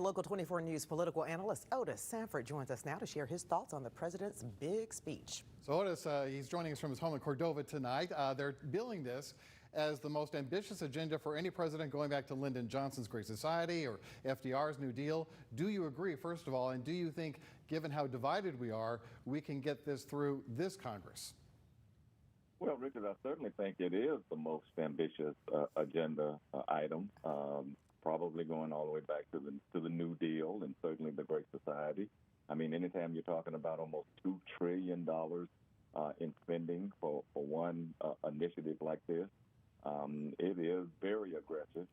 Local 24 News political analyst Otis Sanford joins us now to share his thoughts on the president's big speech. So Otis, he's joining us from his home in Cordova tonight. They're billing this as the most ambitious agenda for any president going back to Lyndon Johnson's Great Society or FDR's New Deal. Do you agree, first of all, and do you think, given how divided we are, we can get this through this Congress? Well, Richard, I certainly think it is the most ambitious agenda item, probably going all the way back to the New Deal and certainly the Great Society. I mean, anytime you're talking about almost $2 trillion in spending for one initiative like this, it is very aggressive.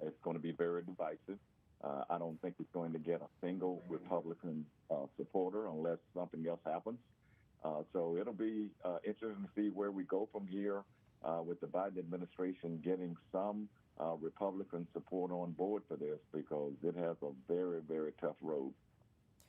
It's going to be very divisive. I don't think it's going to get a single Republican supporter unless something else happens. So it'll be interesting to see where we go from here with the Biden administration getting some Republican support on board for this, because it has a very, very tough road.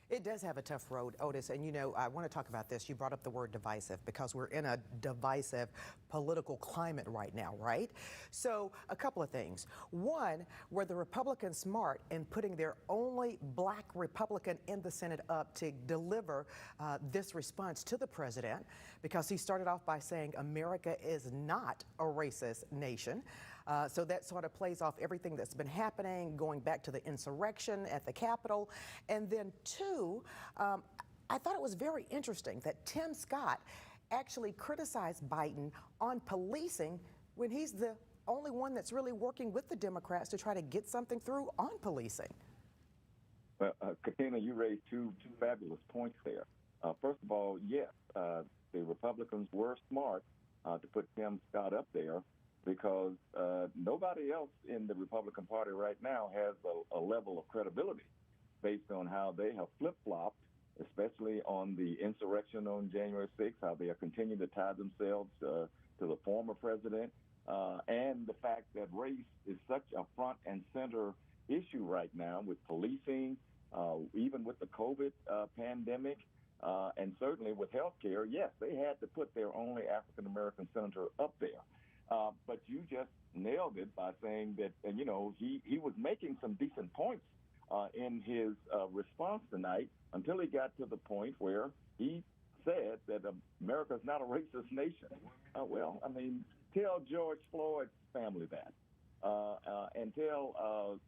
It does have a tough road, Otis, and you know, I want to talk about this. You brought up the word divisive because we're in a divisive political climate right now, right? So a couple of things. One, were the Republicans smart in putting their only black Republican in the Senate up to deliver this response to the president, because he started off by saying America is not a racist nation. So that sort of plays off everything that's been happening, going back to the insurrection at the Capitol. And then two, I thought it was very interesting that Tim Scott actually criticized Biden on policing when he's the only one that's really working with the Democrats to try to get something through on policing. Well, Katina, you raised two fabulous points there. First of all, yes, the Republicans were smart to put Tim Scott up there, because nobody else in the Republican Party right now has a level of credibility based on how they have flip-flopped, especially on the insurrection on January 6th, how they are continuing to tie themselves to the former president, and the fact that race is such a front and center issue right now with policing, even with the COVID pandemic, and certainly with health care. Yes, they had to put their only African-American senator up there. But you just nailed it by saying that, you know, he was making some decent points in his response tonight, until he got to the point where he said that America is not a racist nation. Well, I mean, tell George Floyd's family that, and tell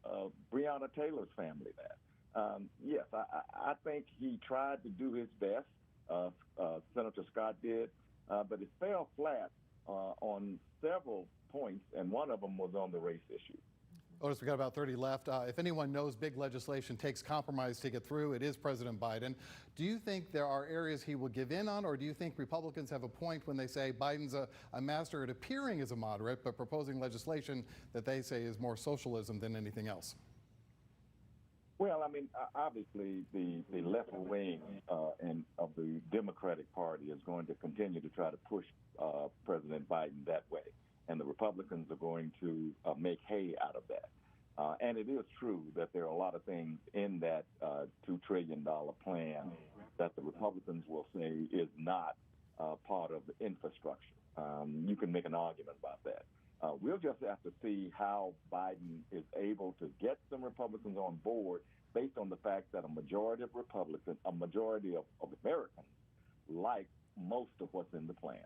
Breonna Taylor's family that. Yes, I think he tried to do his best, Senator Scott did, but it fell flat on several points, and one of them was on the race issue. Otis, we got about 30 left. If anyone knows big legislation takes compromise to get through, it is President Biden. Do you think there are areas he will give in on, or do you think Republicans have a point when they say Biden's a master at appearing as a moderate, but proposing legislation that they say is more socialism than anything else? Well, I mean, obviously the left wing of the Democratic Party is going to continue to try to push President Biden that way, and the Republicans are going to make hay out of that. And it is true that there are a lot of things in that $2 trillion plan that the Republicans will say is not part of the infrastructure. You can make an argument about that. We'll just have to see how Biden is able to get some Republicans on board, based on the fact that a majority of Republicans, a majority of Americans, like most of what's in the plan.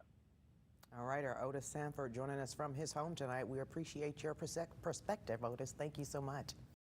All right, our Otis Sanford joining us from his home tonight. We appreciate your perspective, Otis. Thank you so much.